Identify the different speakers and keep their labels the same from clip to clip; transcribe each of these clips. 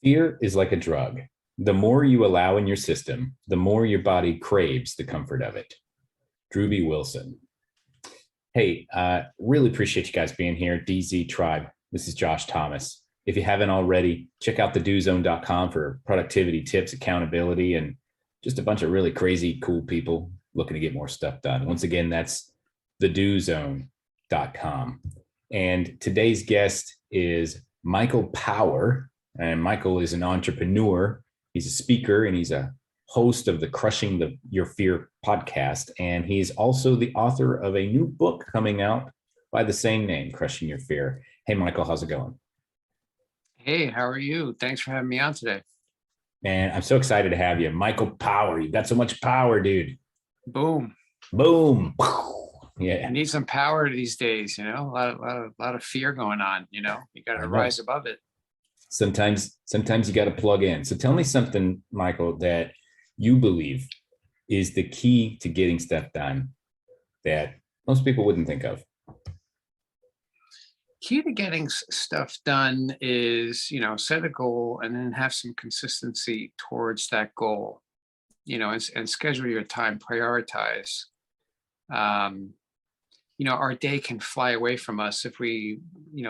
Speaker 1: Fear is like a drug. The more you allow in your system, the more your body craves the comfort of it. Drew B. Wilson. Hey, really appreciate you guys being here. DZ Tribe. This is Josh Thomas. If you haven't already, check out thedozone.com for productivity tips, accountability, and just a bunch of really crazy, cool people looking to get more stuff done. Once again, that's thedozone.com. And today's guest is Michael Power. And Michael is an entrepreneur. He's a speaker and he's a host of the Your Fear podcast. And he's also the author of a new book coming out by the same name, Crushing Your Fear. Hey, Michael, how's it going?
Speaker 2: Hey, how are you? Thanks for having me on today.
Speaker 1: Man, I'm so excited to have you. Michael Power. You've got so much power, dude.
Speaker 2: Boom.
Speaker 1: Boom. Yeah.
Speaker 2: I need some power these days, a lot of fear going on, you got to rise above it.
Speaker 1: Sometimes you got to plug in. So tell me something, Michael, that you believe is the key to getting stuff done that most people wouldn't think of.
Speaker 2: Key to getting stuff done is, set a goal and then have some consistency towards that goal, and schedule your time, prioritize. Our day can fly away from us if we,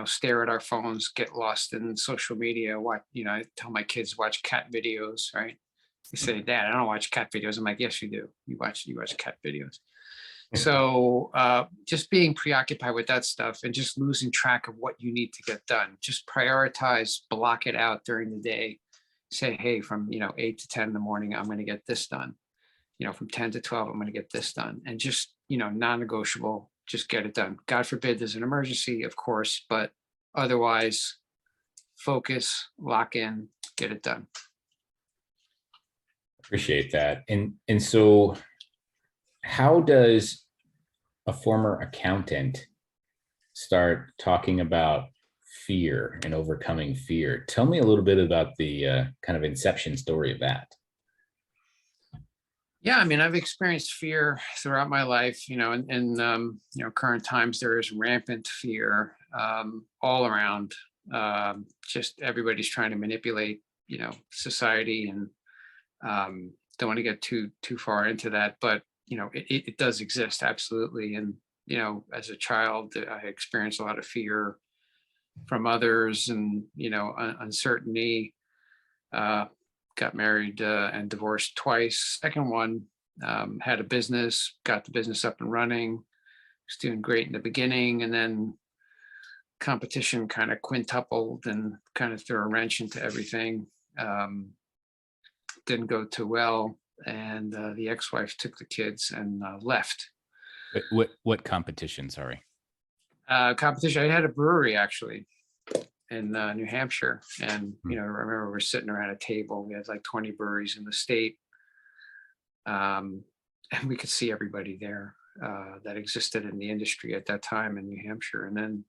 Speaker 2: stare at our phones, get lost in social media. I tell my kids watch cat videos, right? They say, Dad, I don't watch cat videos. I'm like, yes, you do. You watch cat videos. So just being preoccupied with that stuff and just losing track of what you need to get done. Just prioritize, block it out during the day. Say, hey, from 8 to 10 in the morning, I'm going to get this done. From 10 to 12, I'm going to get this done. And just, non-negotiable, just get it done. God forbid there's an emergency, of course, but otherwise focus, lock in, get it done.
Speaker 1: Appreciate that. And so how does a former accountant start talking about fear and overcoming fear? Tell me a little bit about the kind of inception story of that.
Speaker 2: Yeah, I've experienced fear throughout my life, in current times, there is rampant fear all around. Just everybody's trying to manipulate, society, and don't want to get too far into that, but it does exist, absolutely. And as a child, I experienced a lot of fear from others, and uncertainty. Got married and divorced twice. Second one, had a business, got the business up and running. Was doing great in the beginning, and then competition kind of quintupled and kind of threw a wrench into everything. Didn't go too well, and the ex-wife took the kids and left.
Speaker 1: What competition? Sorry.
Speaker 2: Competition. I had a brewery actually in New Hampshire, and I remember we're sitting around a table. We had like 20 breweries in the state, and we could see everybody there that existed in the industry at that time in New Hampshire. And then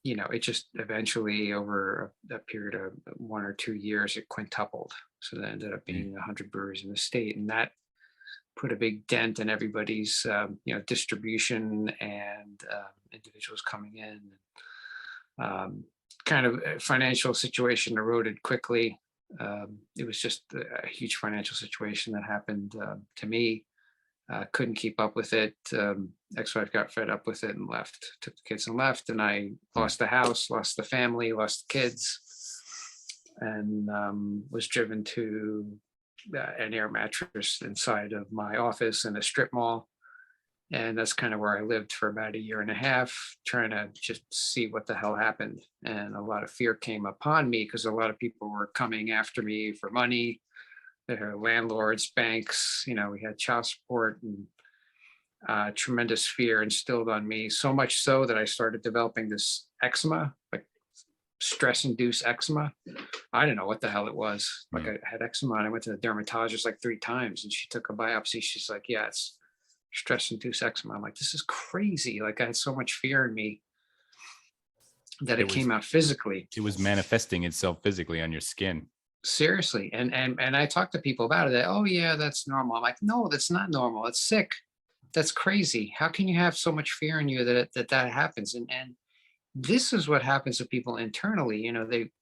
Speaker 2: it just eventually, over a period of 1 or 2 years, it quintupled. So that ended up being 100 breweries in the state, and that put a big dent in everybody's, distribution and individuals coming in. Kind of financial situation eroded quickly. It was just a huge financial situation that happened to me. Couldn't keep up with it. Ex-wife got fed up with it and left, took the kids and left. And I lost the house, lost the family, lost the kids, and was driven to an air mattress inside of my office in a strip mall. And that's kind of where I lived for about 1.5 years, trying to just see what the hell happened. And a lot of fear came upon me because a lot of people were coming after me for money. There were landlords, banks, we had child support, and tremendous fear instilled on me. So much so that I started developing this eczema, like stress-induced eczema. I didn't know what the hell it was. Like I had eczema, and I went to the dermatologist like 3 times, and she took a biopsy. She's like, yeah, it's stress-induced eczema. I'm like, this is crazy. Like I had so much fear in me that it came out physically.
Speaker 1: It was manifesting itself physically on your skin.
Speaker 2: Seriously. And I talk to people about it. Oh yeah, that's normal. I'm like, no, that's not normal. It's sick. That's crazy. How can you have so much fear in you that happens? And this is what happens to people internally.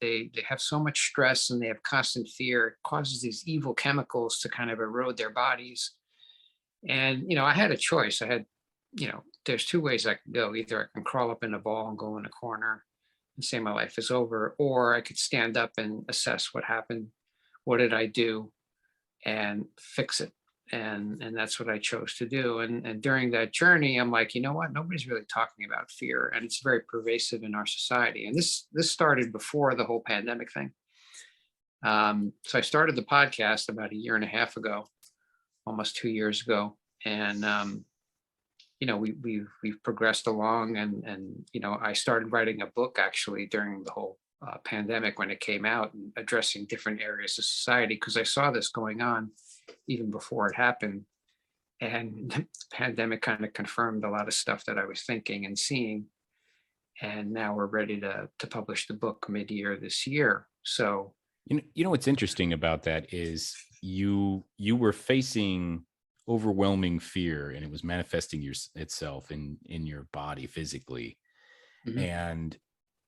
Speaker 2: They have so much stress and they have constant fear. It causes these evil chemicals to kind of erode their bodies. And I had a choice. There's two ways I can go. Either I can crawl up in a ball and go in a corner and say my life is over, or I could stand up and assess what happened, what did I do, and fix it. And that's what I chose to do. And during that journey, I'm like, you know what? Nobody's really talking about fear, and it's very pervasive in our society. And this started before the whole pandemic thing. So I started the podcast about a year and a half ago, almost 2 years ago, and we've progressed along, and I started writing a book actually during the whole pandemic when it came out, and addressing different areas of society, because I saw this going on even before it happened. And the pandemic kind of confirmed a lot of stuff that I was thinking and seeing. And now we're ready to publish the book mid-year this year. So
Speaker 1: You know what's interesting about that is you were facing overwhelming fear, and it was manifesting itself in your body physically.
Speaker 2: mhm,
Speaker 1: And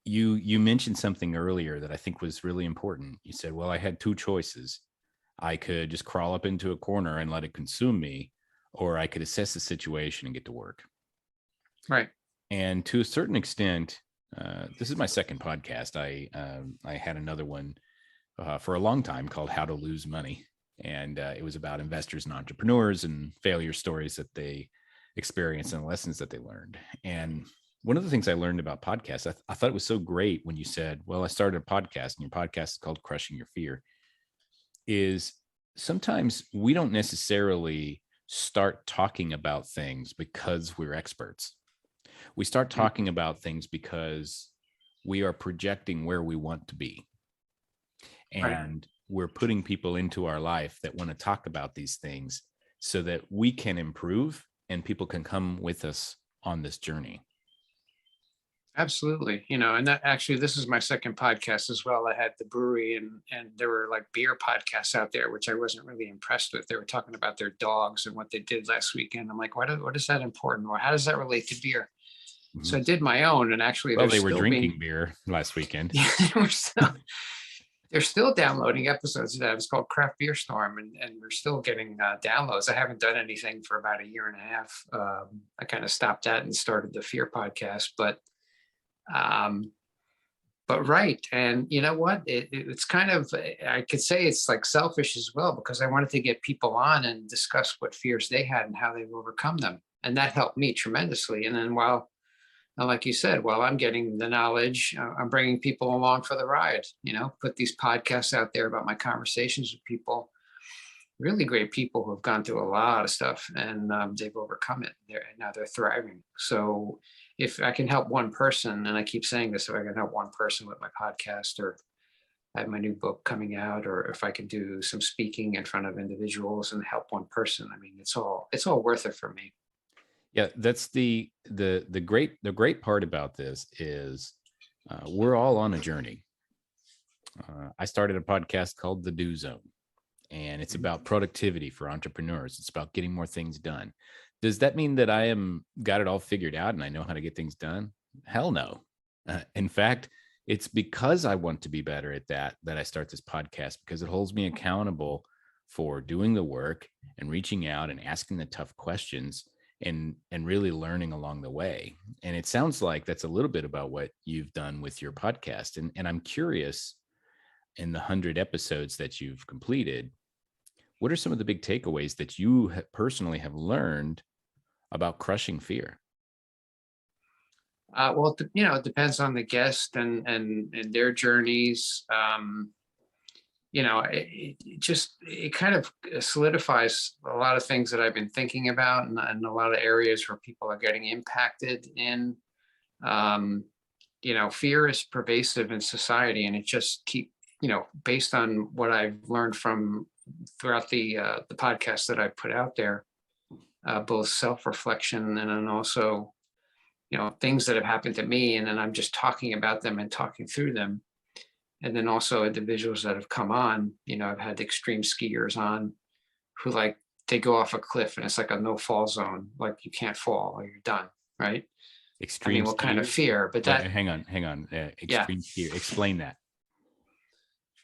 Speaker 1: you mentioned something earlier that I think was really important. You said, well, I had two choices. I could just crawl up into a corner and let it consume me, or I could assess the situation and get to work.
Speaker 2: right.
Speaker 1: And to a certain extent, this is my second podcast. I had another one for a long time called How to Lose Money. And it was about investors and entrepreneurs and failure stories that they experienced and lessons that they learned. And one of the things I learned about podcasts, I thought it was so great when you said, well, I started a podcast and your podcast is called Crushing Your Fear, is sometimes we don't necessarily start talking about things because we're experts. We start
Speaker 2: Mhm,
Speaker 1: talking about things because we are projecting where we want to be.
Speaker 2: right.
Speaker 1: And we're putting people into our life that want to talk about these things so that we can improve and people can come with us on this journey.
Speaker 2: Absolutely. And that actually, this is my second podcast as well. I had the brewery, and there were like beer podcasts out there, which I wasn't really impressed with. They were talking about their dogs and what they did last weekend. I'm like, what is that important? Or how does that relate to beer? So
Speaker 1: Mhm.
Speaker 2: I did my own, and actually
Speaker 1: Well,
Speaker 2: they're
Speaker 1: they were
Speaker 2: still being,
Speaker 1: drinking beer last weekend.
Speaker 2: yeah, they're still downloading episodes of that. It's called Craft Beer Storm, and we're still getting downloads. I haven't done anything for about a year and a half. I kind of stopped that and started the Fear podcast, um, but right. And you know what? It's kind of, I could say it's like selfish as well, because I wanted to get people on and discuss what fears they had and how they've overcome them. And that helped me tremendously. And then like you said, while I'm getting the knowledge, I'm bringing people along for the ride, put these podcasts out there about my conversations with people, really great people who have gone through a lot of stuff, and they've overcome it. Now they're thriving. So if I can help one person, and I keep saying this, if I can help one person with my podcast, or I have my new book coming out, or if I can do some speaking in front of individuals and help one person, I mean, it's all worth it for me.
Speaker 1: Yeah, that's the great part about this is we're all on a journey. I started a podcast called The Do Zone, and it's
Speaker 2: Mhm.
Speaker 1: about productivity for entrepreneurs. It's about getting more things done. Does that mean that I am got it all figured out and I know how to get things done? Hell no. In fact, it's because I want to be better at that I start this podcast, because it holds me accountable for doing the work and reaching out and asking the tough questions and really learning along the way. And it sounds like that's a little bit about what you've done with your podcast. And I'm curious, in the 100 episodes that you've completed, what are some of the big takeaways that you personally have learned about crushing fear?
Speaker 2: Well, it depends on the guest and their journeys. It kind of solidifies a lot of things that I've been thinking about, and a lot of areas where people are getting impacted in. Um, Fear is pervasive in society, and it just based on what I've learned from throughout the podcast that I put out there, both self-reflection and then also things that have happened to me, and then I'm just talking about them and talking through them. And then also individuals that have come on, I've had extreme skiers on who, they go off a cliff and it's like a no fall zone, like you can't fall or you're done, right? I mean,
Speaker 1: Extreme
Speaker 2: what kind of
Speaker 1: skiers.
Speaker 2: fear? But
Speaker 1: Wait,
Speaker 2: that,
Speaker 1: hang on.
Speaker 2: yeah.
Speaker 1: Extreme skier. Explain that.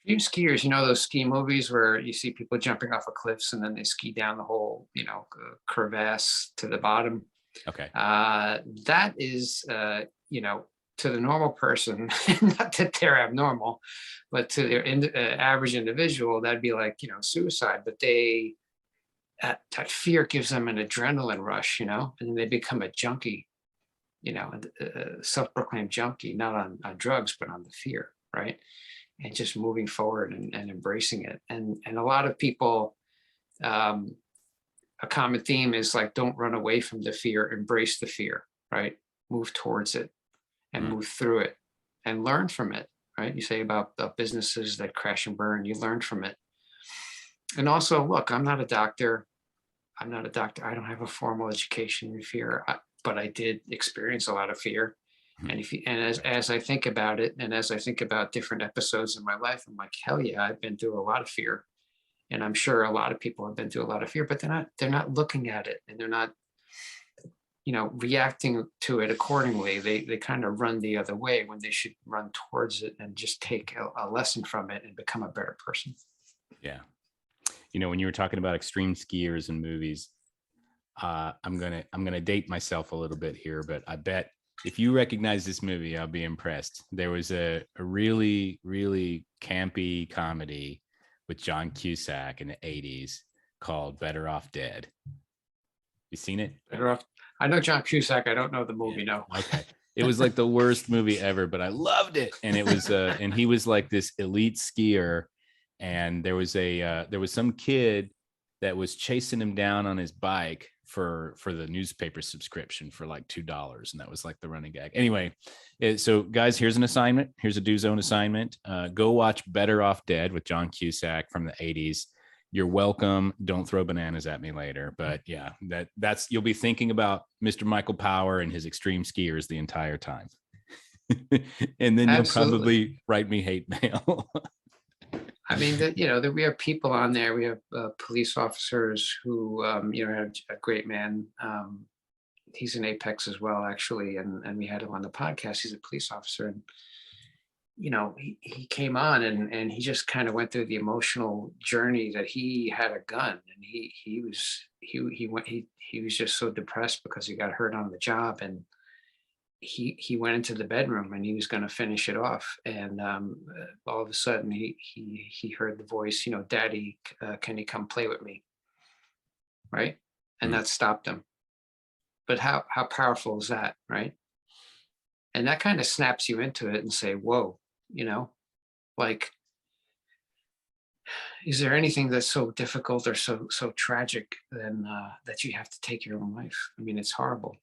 Speaker 2: Extreme skiers, you know those ski movies where you see people jumping off of cliffs and then they ski down the whole, crevasse to the bottom.
Speaker 1: Okay.
Speaker 2: That is, to the normal person, not that they're abnormal, but to their average individual, that'd be like, suicide. But that fear gives them an adrenaline rush, and then they become a junkie, a self-proclaimed junkie, not on drugs, but on the fear, right? And just moving forward and embracing it. And a lot of people, um, a common theme is like, don't run away from the fear, embrace the fear, right? Move towards it and
Speaker 1: Mm,
Speaker 2: move through it and learn from it, right? You say about the businesses that crash and burn, you learn from it. And also, look, I'm not a doctor. I'm not a doctor. I don't have a formal education in fear, but I did experience a lot of fear.
Speaker 1: mm.
Speaker 2: And as I think about it, and as I think about different episodes in my life, I'm like, hell yeah, I've been through a lot of fear, and I'm sure a lot of people have been through a lot of fear, but they're not looking at it, and they're not, reacting to it accordingly. They kind of run the other way when they should run towards it and just take a lesson from it and become a better person.
Speaker 1: Yeah. When you were talking about extreme skiers and movies, I'm gonna date myself a little bit here, but I bet if you recognize this movie, I'll be impressed. There was a really, really campy comedy with John Cusack in the 80s called Better Off Dead. You seen it?
Speaker 2: Better off. I know John Cusack. I don't know the
Speaker 1: Yeah.
Speaker 2: movie. No.
Speaker 1: Okay. It was like the worst movie ever, but I loved it. And it was and he was like this elite skier, and there was some kid that was chasing him down on his bike for the newspaper subscription for like $2, and that was like the running gag. Anyway, so guys, here's an assignment. Here's a do zone assignment. Go watch Better Off Dead with John Cusack from the 80s. You're welcome. Don't throw bananas at me later. But yeah, that's you'll be thinking about Mr. Michael Power and his extreme skiers the entire time. And then you'll
Speaker 2: Absolutely.
Speaker 1: probably write me hate mail.
Speaker 2: I mean, that we have people on there. We have police officers who, have a great man. He's in Apex as well, actually, and we had him on the podcast. He's a police officer, and he came on and he just kind of went through the emotional journey that he had a gun, and he was just so depressed because he got hurt on the job, and he went into the bedroom and he was going to finish it off, and all of a sudden he heard the voice, Daddy, can you come play with me, right? And
Speaker 1: Mm,
Speaker 2: that stopped him. But how powerful is that, right? And that kind of snaps you into it and say, whoa, you know like, is there anything that's so difficult or so tragic than that you have to take your own life? I mean, it's horrible.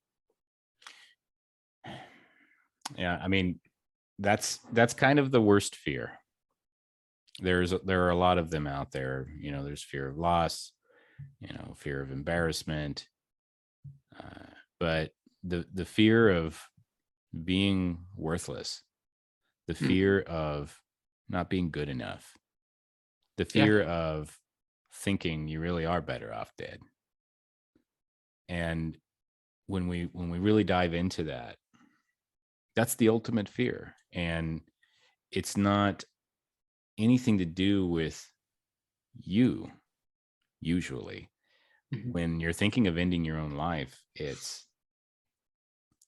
Speaker 1: yeah, I mean, that's kind of the worst fear. There are a lot of them out there. There's fear of loss, fear of embarrassment, but the fear of being worthless, the
Speaker 2: Mhm.
Speaker 1: fear of not being good enough, the
Speaker 2: Yeah.
Speaker 1: fear of thinking you really are better off dead. And when we really dive into that, that's the ultimate fear. And it's not anything to do with you. Usually
Speaker 2: Mhm.
Speaker 1: when you're thinking of ending your own life, it's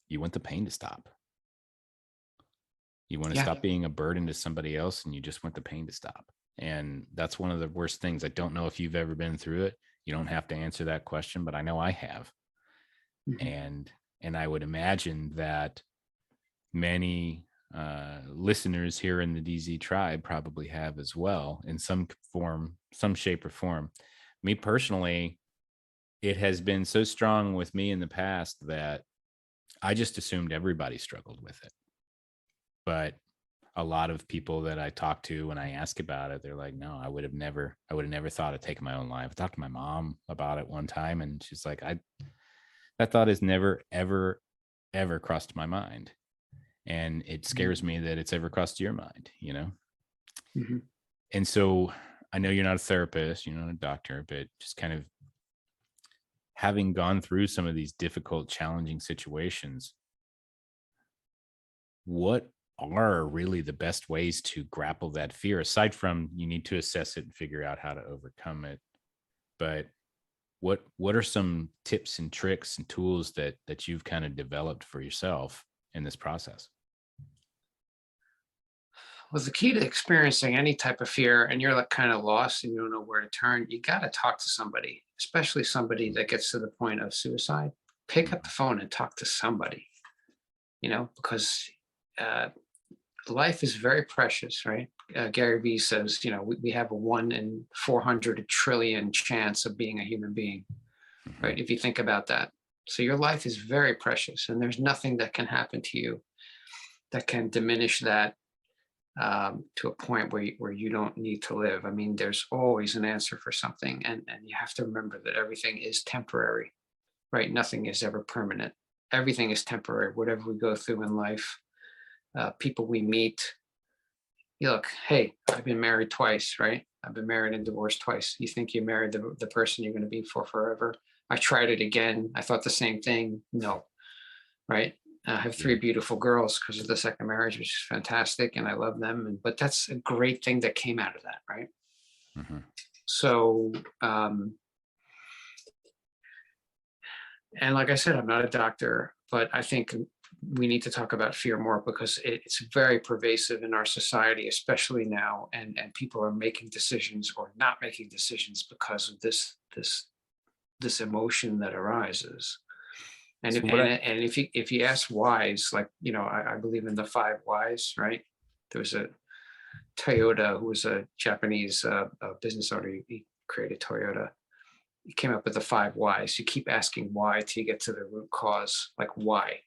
Speaker 1: you want the pain to stop. You want to
Speaker 2: Yeah.
Speaker 1: stop being a burden to somebody else, and you just want the pain to stop. And that's one of the worst things. I don't know if you've ever been through it. You don't have to answer that question, but I know I have.
Speaker 2: Mhm.
Speaker 1: And I would imagine that many listeners here in the DZ tribe probably have as well, in some form, some shape or form. Me personally, it has been so strong with me in the past that I just assumed everybody struggled with it. But a lot of people that I talk to when I ask about it, they're like, no, I would have never thought of taking my own life. I talked to my mom about it one time, and she's like, that thought has never, ever, ever crossed my mind. And it
Speaker 2: Mhm.
Speaker 1: scares me that it's ever crossed your mind.
Speaker 2: Mhm.
Speaker 1: And so I know you're not a therapist, you're not a doctor, but just kind of having gone through some of these difficult, challenging situations, what are really the best ways to grapple that fear, aside from you need to assess it and figure out how to overcome it? But what are some tips and tricks and tools that you've kind of developed for yourself in this process?
Speaker 2: Well, the key to experiencing any type of fear, and you're like kind of lost and you don't know where to turn, you got to talk to somebody, especially somebody that gets to the point of suicide. Pick up the phone and talk to somebody, because uh, life is very precious, right? Gary Vee says, we have a 1 in 400 trillion chance of being a human being, right? If you think about that. So your life is very precious, and there's nothing that can happen to you that can diminish that to a point where you don't need to live. I mean, there's always an answer for something, and you have to remember that everything is temporary, right? Nothing is ever permanent. Everything is temporary. Whatever we go through in life, people we meet. You look, hey, I've been married twice, right? I've been married and divorced twice. You think you married the person you're going to be for forever? I tried it again. I thought the same thing. No, right? I have 3 beautiful girls because of the second marriage, which is fantastic, and I love them. But that's a great thing that came out of that, right?
Speaker 1: Mm-hmm.
Speaker 2: So, and like I said, I'm not a doctor, but I think we need to talk about fear more because it's very pervasive in our society, especially now, and people are making decisions or not making decisions because of this emotion that arises. And
Speaker 1: So
Speaker 2: if you ask whys, like, I believe in the 5 whys, right? There was a Toyota who was a Japanese business owner. He created Toyota. He came up with the 5 whys. You keep asking why till you get to the root cause, like why,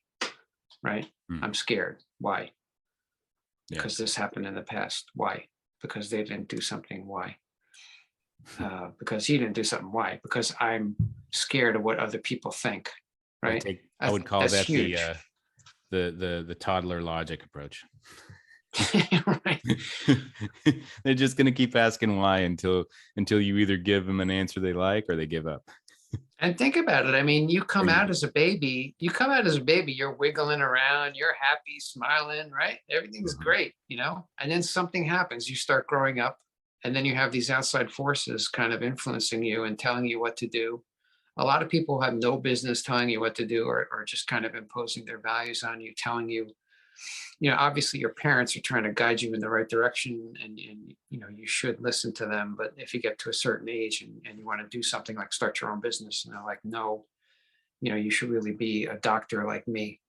Speaker 2: right? I'm scared. Why? Because this happened in the past. Why? Because they didn't do something. Why? Because he didn't do something. Why? Because I'm scared of what other people think. Right.
Speaker 1: I would call that
Speaker 2: huge.
Speaker 1: the toddler logic approach.
Speaker 2: Right.
Speaker 1: They're just going to keep asking why until you either give them an answer they like or they give up.
Speaker 2: And think about it. I mean, you come out as a baby, you're wiggling around, you're happy, smiling, right? Everything's great, and then something happens. You start growing up, and then you have these outside forces kind of influencing you and telling you what to do. A lot of people have no business telling you what to do, or just kind of imposing their values on you, telling you, obviously your parents are trying to guide you in the right direction, and you should listen to them. But if you get to a certain age and you want to do something like start your own business, and they're like, no, you should really be a doctor like me,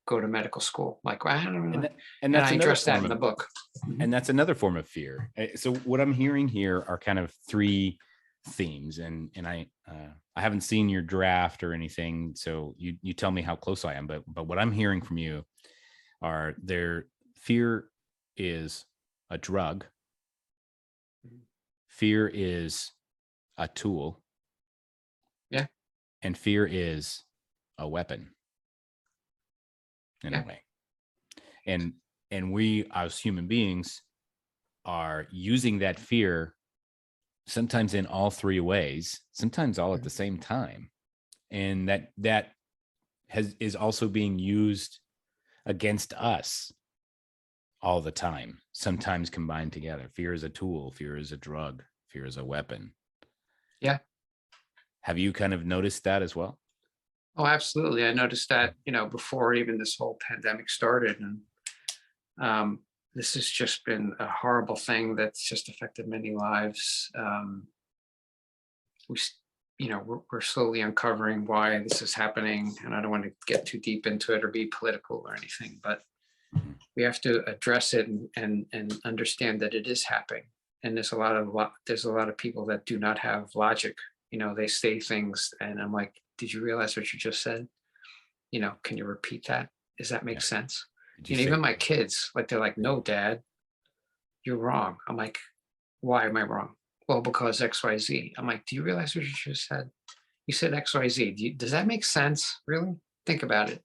Speaker 2: go to medical school. Like, well, I don't know. And
Speaker 1: that's
Speaker 2: I address that in the book.
Speaker 1: And that's another form of fear. So what I'm hearing here are kind of 3 themes, and I haven't seen your draft or anything, so you tell me how close I am. But what I'm hearing from you are fear is a drug, fear is a tool, and fear is a weapon in a way. And we as human beings are using that fear sometimes in all 3 ways, sometimes all at the same time, and that is also being used against us all the time, sometimes combined together. Fear is a tool, fear is a drug, fear is a weapon.
Speaker 2: Yeah.
Speaker 1: Have you kind of noticed that as well?
Speaker 2: Oh, absolutely. I noticed that, before even this whole pandemic started. And this has just been a horrible thing that's just affected many lives. We're slowly uncovering why this is happening, and I don't want to get too deep into it or be political or anything, but we have to address it and understand that it is happening. And there's a lot of people that do not have logic. They say things, and I'm like, did you realize what you just said? Can you repeat that? Does that make sense? Even my kids, like, they're like, no, Dad, you're wrong. I'm like, why am I wrong? Well, because XYZ. I'm like, do you realize what you just said? You said XYZ. Does that make sense? Really? Think about it.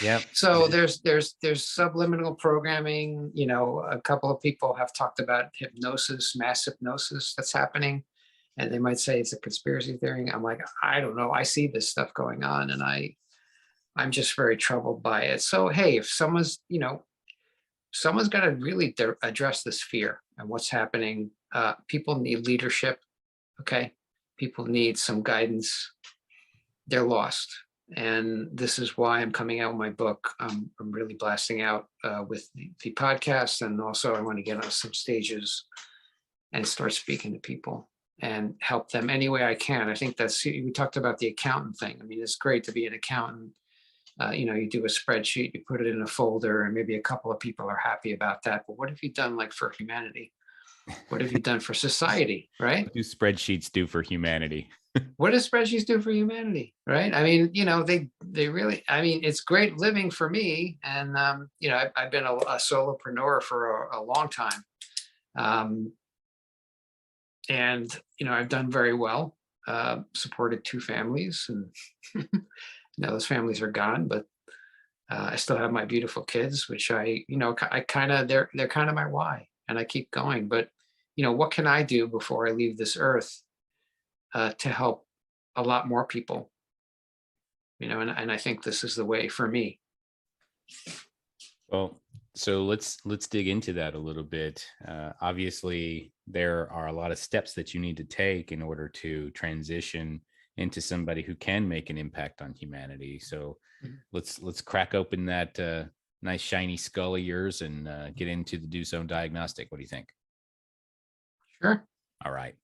Speaker 1: Yeah.
Speaker 2: So there's subliminal programming. A couple of people have talked about hypnosis, mass hypnosis that's happening, and they might say it's a conspiracy theory. I'm like, I don't know. I see this stuff going on, and I'm just very troubled by it. So, hey, if someone's got to really address this fear and what's happening. People need leadership. Okay. People need some guidance. They're lost. And this is why I'm coming out with my book. I'm really blasting out with the podcast. And also, I want to get on some stages and start speaking to people and help them any way I can. I think we talked about the accountant thing. I mean, it's great to be an accountant. You do a spreadsheet, you put it in a folder, and maybe a couple of people are happy about that. But what have you done like for humanity? What have you done for society, right?
Speaker 1: What do spreadsheets do for humanity?
Speaker 2: What do spreadsheets do for humanity, right? I mean, they really. I mean, it's great living for me, and I've been a solopreneur for a long time, um, and I've done very well. Supported two families, and now those families are gone, but I still have my beautiful kids, which I kind of, they're kind of my why, and I keep going. But what can I do before I leave this earth to help a lot more people? And I think this is the way for me.
Speaker 1: Well, so let's dig into that a little bit. Obviously, there are a lot of steps that you need to take in order to transition into somebody who can make an impact on humanity. So
Speaker 2: Mhm.
Speaker 1: let's crack open that nice shiny skull of yours and get into the do zone diagnostic. What do you think?
Speaker 2: Sure.
Speaker 1: All right.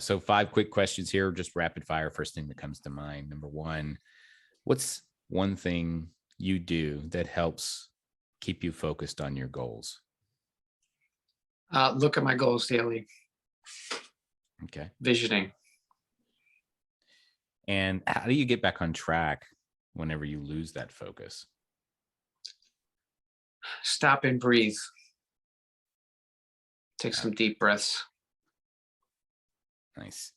Speaker 1: So 5 quick questions here, just rapid fire. First thing that comes to mind. Number one, what's one thing you do that helps keep you focused on your goals?
Speaker 2: Look at my goals daily,
Speaker 1: Okay.
Speaker 2: visioning,
Speaker 1: And how do you get back on track whenever you lose that focus?
Speaker 2: stop and breathe, take
Speaker 1: Uh,
Speaker 2: some deep breaths.
Speaker 1: nice.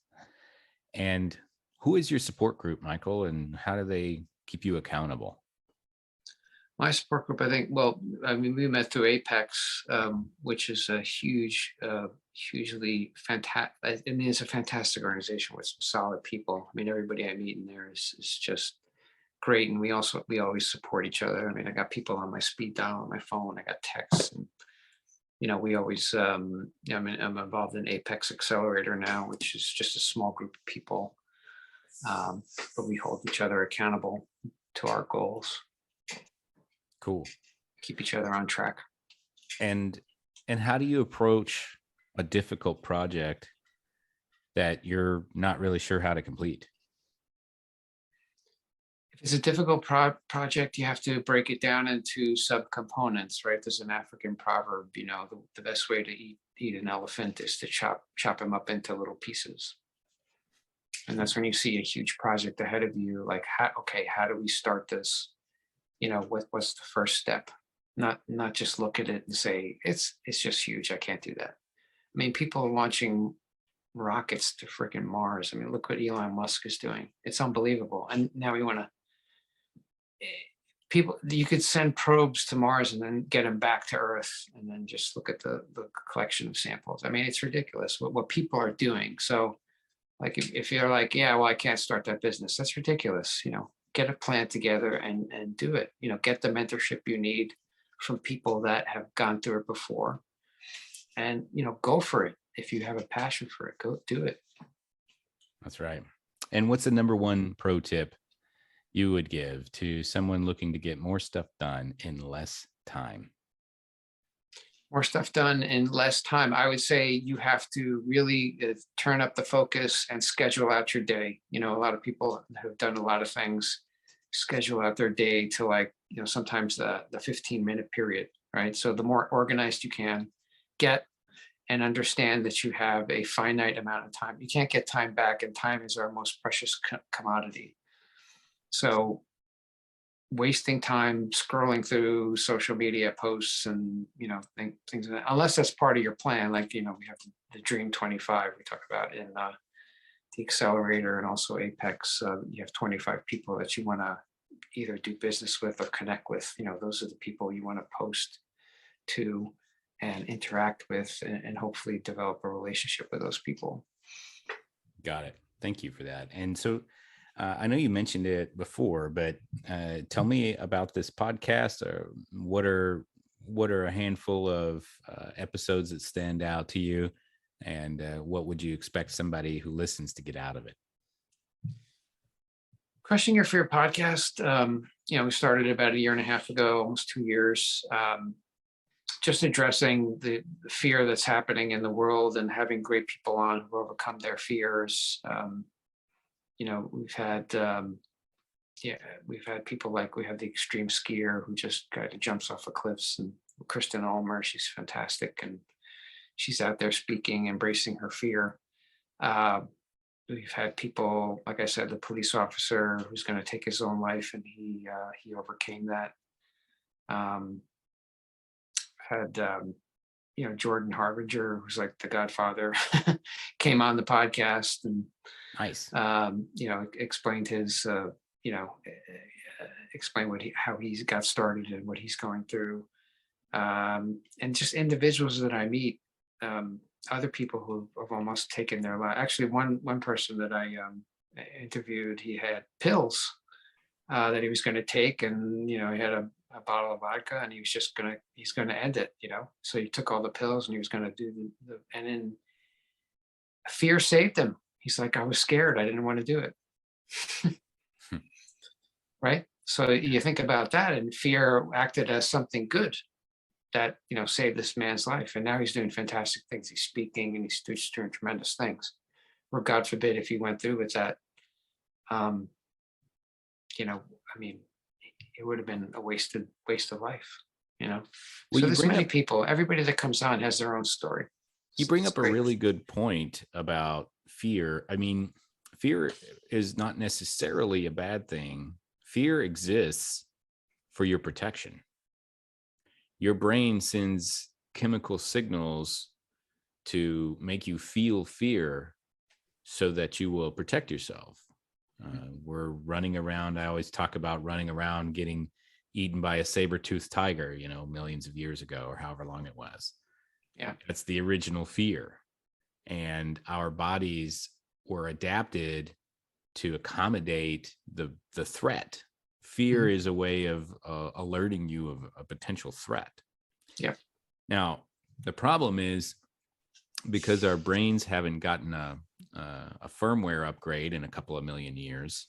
Speaker 1: And who is your support group, Michael, and how do they keep you accountable?
Speaker 2: My support group, I think, well, I mean, we met through Apex, which is a hugely fantastic. I mean, it's a fantastic organization with some solid people. I mean, everybody I meet in there is just great, and we always support each other. I mean, I got people on my speed dial on my phone. I got texts, and we always. I'm involved in Apex Accelerator now, which is just a small group of people, but we hold each other accountable to our goals,
Speaker 1: Cool.
Speaker 2: keep each other on track.
Speaker 1: And how do you approach a difficult project that you're not really sure how to complete?
Speaker 2: If it's a difficult project, you have to break it down into subcomponents, right? There's an African proverb, the best way to eat an elephant is to chop him up into little pieces. And that's when you see a huge project ahead of you, like, how do we start this? What's the first step? Not just look at it and say it's just huge. I can't do that. I mean, people are launching rockets to freaking Mars. I mean, look what Elon Musk is doing. It's unbelievable. And now we want to people you could send probes to Mars and then get them back to Earth and then just look at the collection of samples. I mean, it's ridiculous what people are doing. So like if you're like, yeah, well, I can't start that business, that's ridiculous. Get a plan together and do it. Get the mentorship you need from people that have gone through it before, and go for it. If you have a passion for it, go do it.
Speaker 1: That's right. And what's the number one pro tip you would give to someone looking to get more stuff done in less time?
Speaker 2: More stuff done in less time. I would say you have to really turn up the focus and schedule out your day. A lot of people have done a lot of things, schedule out their day to, like, sometimes the 15-minute period, right? So the more organized you can get, and understand that you have a finite amount of time. You can't get time back, and time is our most precious commodity. So wasting time scrolling through social media posts and things unless that's part of your plan, like we have the Dream 25 we talk about in the accelerator, and also Apex. You have 25 people that you want to either do business with or connect with. Those are the people you want to post to and interact with, and hopefully develop a relationship with those people.
Speaker 1: Got it. Thank you for that. And so I know you mentioned it before, but tell me about this podcast. Or what are a handful of episodes that stand out to you, and what would you expect somebody who listens to get out of it?
Speaker 2: Crushing Your Fear podcast. We started about a year and a half ago, almost 2 years. Just addressing the fear that's happening in the world and having great people on who overcome their fears. We've had we've had people like, we have the extreme skier who just kind of jumps off of cliffs, and Kristen Ulmer, she's fantastic, and she's out there speaking, embracing her fear. Uh, we've had people, like I said, the police officer who's going to take his own life, and he overcame that. Um, had Jordan Harbinger, who's like the Godfather, came on the podcast and
Speaker 1: Nice.
Speaker 2: explained his explain how he's got started and what he's going through. And just individuals that I meet, other people who have almost taken their life. Actually, one person that I interviewed, he had pills that he was going to take, and he had a bottle of vodka, and he's gonna end it. So he took all the pills, and he was going to do and then fear saved him. He's like, I was scared, I didn't want to do it. Right. So you think about that, and fear acted as something good that saved this man's life, and now he's doing fantastic things. He's speaking, and he's just doing tremendous things. Or God forbid if he went through with that, it would have been a waste of life.
Speaker 1: Well,
Speaker 2: so there's many people. Everybody that comes on has their own story.
Speaker 1: You bring up a really good point about fear. I mean, fear is not necessarily a bad thing. Fear exists for your protection. Your brain sends chemical signals to make you feel fear so that you will protect yourself. We're running around. I always talk about running around getting eaten by a saber-toothed tiger, millions of years ago, or however long it was.
Speaker 2: Yeah.
Speaker 1: That's the original fear. And our bodies were adapted to accommodate the threat. Fear is a way of alerting you of a potential threat.
Speaker 2: Yeah.
Speaker 1: Now, the problem is, because our brains haven't gotten a firmware upgrade in a couple of million years,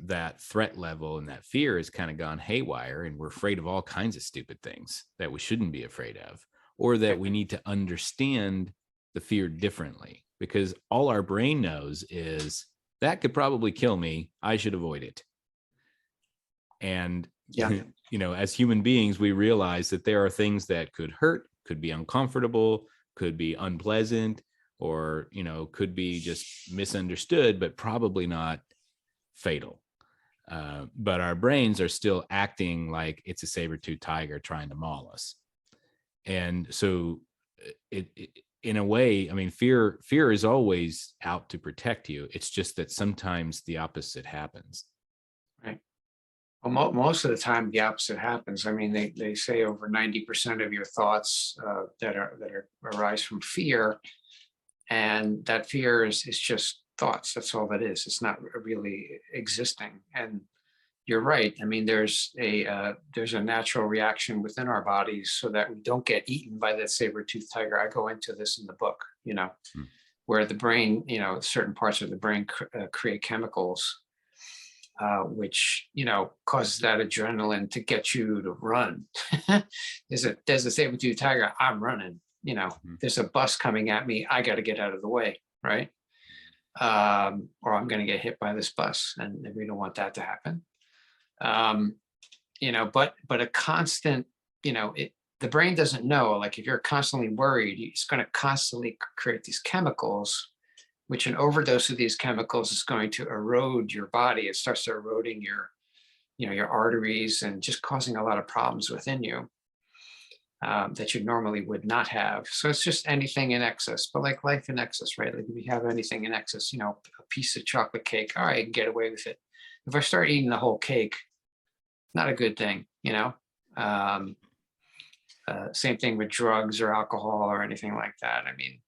Speaker 1: that threat level and that fear has kind of gone haywire, and we're afraid of all kinds of stupid things that we shouldn't be afraid of, or that we need to understand the fear differently, because all our brain knows is that could probably kill me. I should avoid it. And, as human beings, we realize that there are things that could hurt, could be uncomfortable, could be unpleasant, or, could be just misunderstood, but probably not fatal. But our brains are still acting like it's a saber-toothed tiger trying to maul us. And so it in a way, I mean, fear is always out to protect you. It's just that sometimes the opposite happens.
Speaker 2: Right. Well, most of the time the opposite happens. I mean, they say over 90% of your thoughts that arise from fear, and that fear is just thoughts. That's all that is. It's not really existing. And you're right. I mean, there's a natural reaction within our bodies so that we don't get eaten by that saber-toothed tiger. I go into this in the book, where the brain, certain parts of the brain create chemicals, which, causes that adrenaline to get you to run. There's a saber-toothed tiger, I'm running. There's a bus coming at me, I got to get out of the way, right? Or I'm going to get hit by this bus, and we don't want that to happen. But a constant, the brain doesn't know, like, if you're constantly worried, it's going to constantly create these chemicals, which an overdose of these chemicals is going to erode your body. It starts to eroding your arteries, and just causing a lot of problems within you that you normally would not have. So it's just anything in excess, but like life in excess, right? Like if we have anything in excess, a piece of chocolate cake, all right, I can get away with it. If I start eating the whole cake, not a good thing, same thing with drugs or alcohol or anything like that. I mean,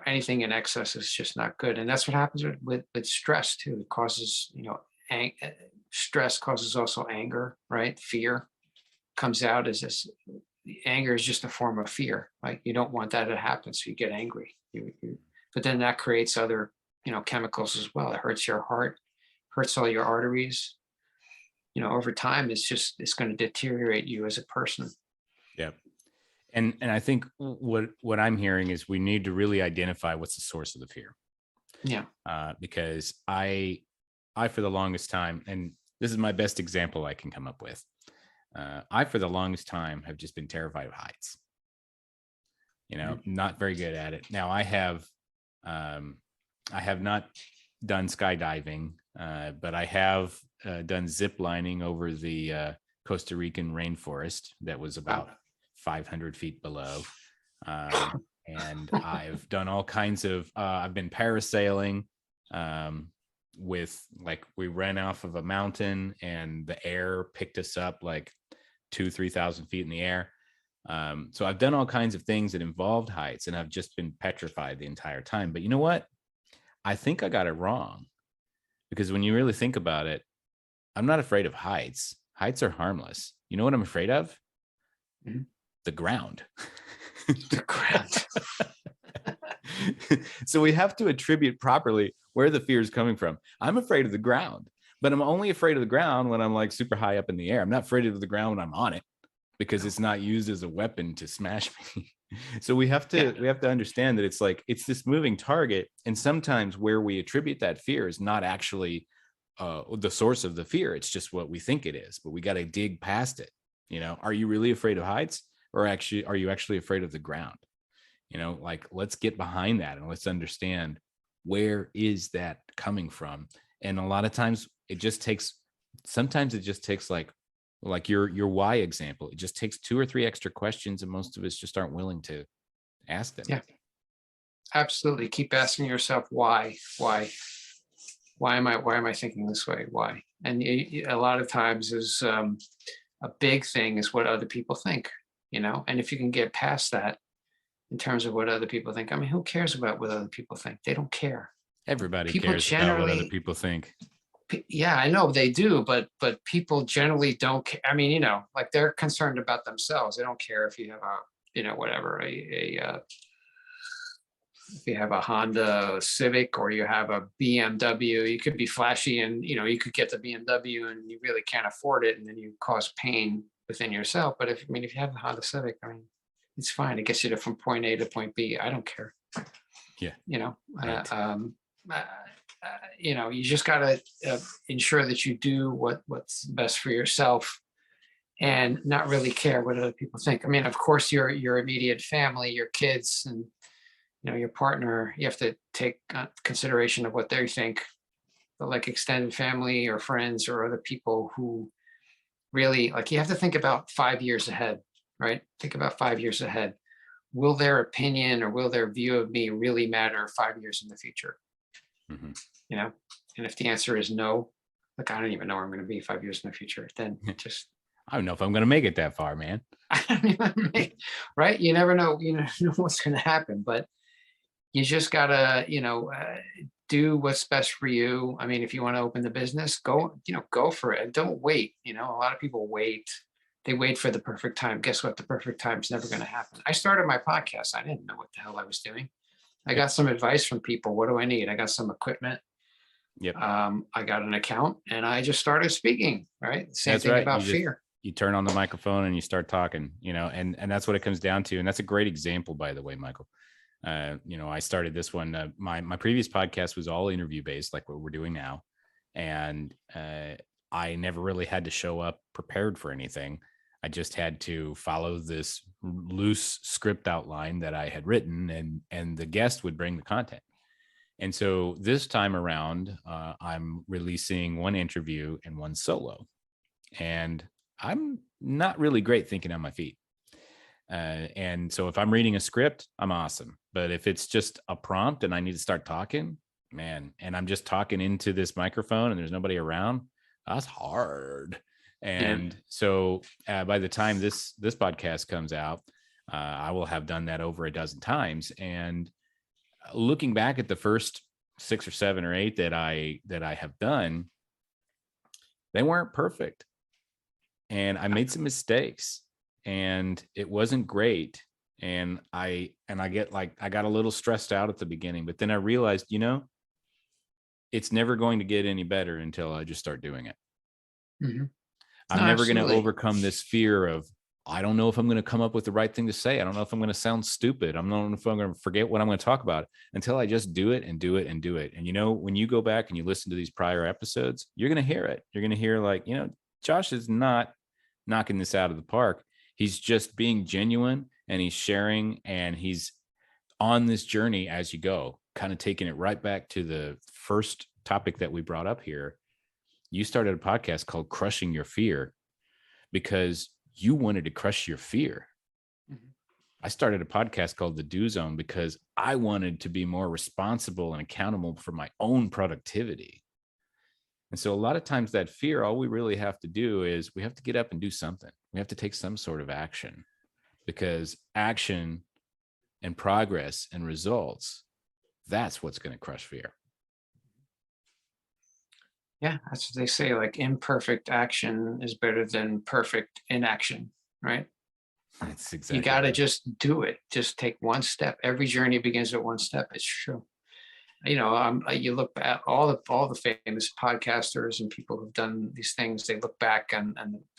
Speaker 2: anything in excess is just not good. And that's what happens with stress too. It causes, stress causes also anger, right? Fear comes out as this. The anger is just a form of fear, right? You don't want that to happen, so you get angry. But then that creates other, chemicals as well. It hurts your heart, hurts all your arteries. Over time, it's going to deteriorate you as a person.
Speaker 1: Yeah. And I think what I'm hearing is we need to really identify what's the source of the fear.
Speaker 2: Yeah.
Speaker 1: Because I for the longest time, and this is my best example I can come up with. I for the longest time have just been terrified of heights. Not very good at it. Now I have not done skydiving, but I have done zip lining over the Costa Rican rainforest that was about 500 feet below. And I've done all kinds of, I've been parasailing with, like, we ran off of a mountain and the air picked us up like 3,000 feet in the air. So I've done all kinds of things that involved heights, and I've just been petrified the entire time. But you know what? I think I got it wrong, because when you really think about it, I'm not afraid of heights. Heights are harmless. You know what I'm afraid of?
Speaker 2: Mm-hmm.
Speaker 1: The ground.
Speaker 2: The ground.
Speaker 1: So we have to attribute properly where the fear is coming from. I'm afraid of the ground, but I'm only afraid of the ground when I'm like super high up in the air. I'm not afraid of the ground when I'm on it, because it's not used as a weapon to smash me. So we have to understand that it's this moving target, and sometimes where we attribute that fear is not actually the source of the fear. It's just what we think it is, but we got to dig past it. Are you really afraid of heights, or are you actually afraid of the ground? Let's get behind that and let's understand, where is that coming from? And a lot of times sometimes it just takes like your why example. It just takes 2 or 3 extra questions, and most of us just aren't willing to ask them.
Speaker 2: Yeah, absolutely. Keep asking yourself why am I thinking this way? Why? And a lot of times is a big thing is what other people think, and if you can get past that in terms of what other people think, I mean, who cares about what other people think? They don't care.
Speaker 1: Everybody
Speaker 2: People
Speaker 1: cares about what other people think.
Speaker 2: Yeah, I know they do, but people generally don't care. I mean, like, they're concerned about themselves. They don't care if you have whatever, if you have a Honda Civic or you have a BMW. You could be flashy, and you could get the BMW and you really can't afford it, and then you cause pain within yourself. But if you have a Honda Civic, I mean, it's fine. It gets you from point A to point B. I don't care.
Speaker 1: Yeah.
Speaker 2: Right. You just got to ensure that you do what's best for yourself, and not really care what other people think. I mean, of course, your immediate family, your kids, and your partner, you have to take consideration of what they think. But like extended family or friends or other people who really, like, you have to think about 5 years ahead, right? Think about 5 years ahead. Will their opinion or will their view of me really matter 5 years in the future?
Speaker 1: Mm-hmm.
Speaker 2: And if the answer is no, like, I don't even know where I'm going to be 5 years in the future, then just,
Speaker 1: I don't know if I'm going to make it that far, man.
Speaker 2: I don't even right? You never know, what's going to happen, but you just gotta, do what's best for you. I mean, if you want to open the business, go for it. Don't wait. A lot of people wait. They wait for the perfect time. Guess what? The perfect time is never going to happen. I started my podcast. I didn't know what the hell I was doing. I got some advice from people. What do I need? I got some equipment.
Speaker 1: Yep.
Speaker 2: I got an account, and I just started speaking. Right. Same
Speaker 1: That's
Speaker 2: thing
Speaker 1: right.
Speaker 2: about fear.
Speaker 1: You turn on the microphone and you start talking, and that's what it comes down to. And that's a great example, by the way, Michael. I started this one. My previous podcast was all interview based, like what we're doing now. And I never really had to show up prepared for anything. I just had to follow this loose script outline that I had written, and the guest would bring the content. And so this time around, I'm releasing one interview and one solo. And I'm not really great thinking on my feet. And so if I'm reading a script, I'm awesome. But if it's just a prompt and I need to start talking, man, and I'm just talking into this microphone and there's nobody around, that's hard. And so by the time this podcast comes out, I will have done that over a dozen times. And looking back at the first 6 or 7 or 8 that I have done, they weren't perfect. And I made some mistakes and it wasn't great. And I got a little stressed out at the beginning, but then I realized, it's never going to get any better until I just start doing it.
Speaker 2: Mm-hmm.
Speaker 1: I'm
Speaker 2: No,
Speaker 1: never going to
Speaker 2: absolutely.
Speaker 1: overcome this fear of, I don't know if I'm going to come up with the right thing to say. I don't know if I'm going to sound stupid. I don't know if I'm going to forget what I'm going to talk about until I just do it and do it and do it. And, when you go back and you listen to these prior episodes, you're going to hear it. You're going to hear like, Josh is not knocking this out of the park. He's just being genuine and he's sharing and he's on this journey as you go, kind of taking it right back to the first topic that we brought up here. You started a podcast called Crushing Your Fear because you wanted to crush your fear. Mm-hmm. I started a podcast called The Do Zone because I wanted to be more responsible and accountable for my own productivity. And so a lot of times that fear, all we really have to do is we have to get up and do something. We have to take some sort of action, because action and progress and results, that's what's going to crush fear.
Speaker 2: Yeah, that's what they say, like imperfect action is better than perfect inaction, right?
Speaker 1: That's exactly.
Speaker 2: You got to
Speaker 1: right.
Speaker 2: just do it. Just take one step. Every journey begins with one step. It's true. You look at all the famous podcasters and people who've done these things. They look back and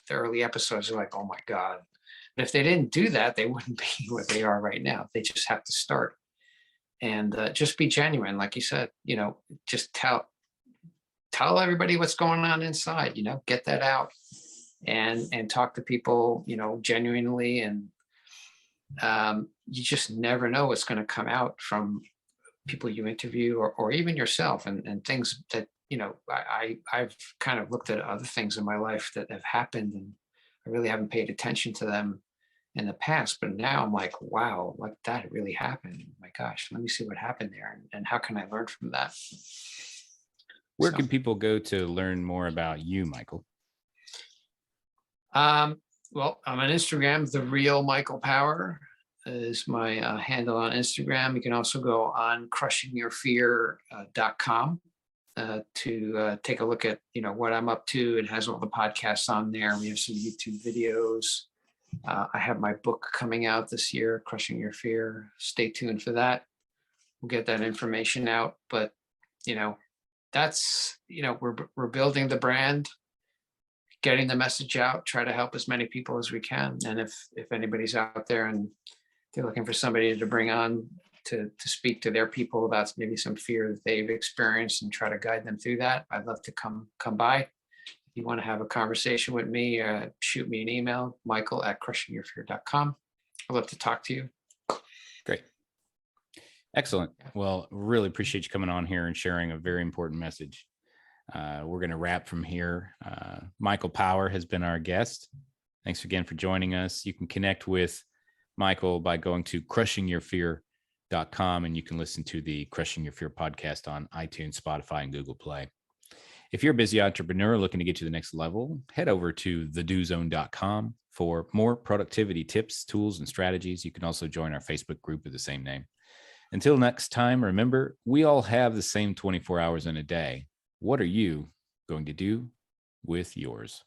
Speaker 2: the early episodes are like, oh my God. But if they didn't do that, they wouldn't be where they are right now. They just have to start and just be genuine, like you said. Just tell everybody what's going on inside. Get that out and talk to people. Genuinely, and you just never know what's going to come out from people you interview or even yourself, and things that I've kind of looked at other things in my life that have happened and I really haven't paid attention to them in the past, but now I'm like, wow, like that really happened. My gosh, let me see what happened there and how can I learn from that.
Speaker 1: Where can people go to learn more about you, Michael?
Speaker 2: Well, I'm on Instagram. The Real Michael Power is my handle on Instagram. You can also go on crushingyourfear.com to take a look at what I'm up to. It has all the podcasts on there. We have some YouTube videos. I have my book coming out this year, Crushing Your Fear. Stay tuned for that. We'll get that information out. But that's we're building the brand, getting the message out, try to help as many people as we can. And if anybody's out there and they're looking for somebody to bring on to speak to their people about maybe some fear that they've experienced and try to guide them through that, I'd love to come by. If you want to have a conversation with me, shoot me an email, michael@crushingyourfear.com. I'd love to talk to you.
Speaker 1: Great. Excellent. Well, really appreciate you coming on here and sharing a very important message. We're going to wrap from here. Michael Power has been our guest. Thanks again for joining us. You can connect with Michael by going to crushingyourfear.com, and you can listen to the Crushing Your Fear podcast on iTunes, Spotify, and Google Play. If you're a busy entrepreneur looking to get to the next level, head over to thedozone.com for more productivity tips, tools, and strategies. You can also join our Facebook group with the same name. Until next time, remember, we all have the same 24 hours in a day. What are you going to do with yours?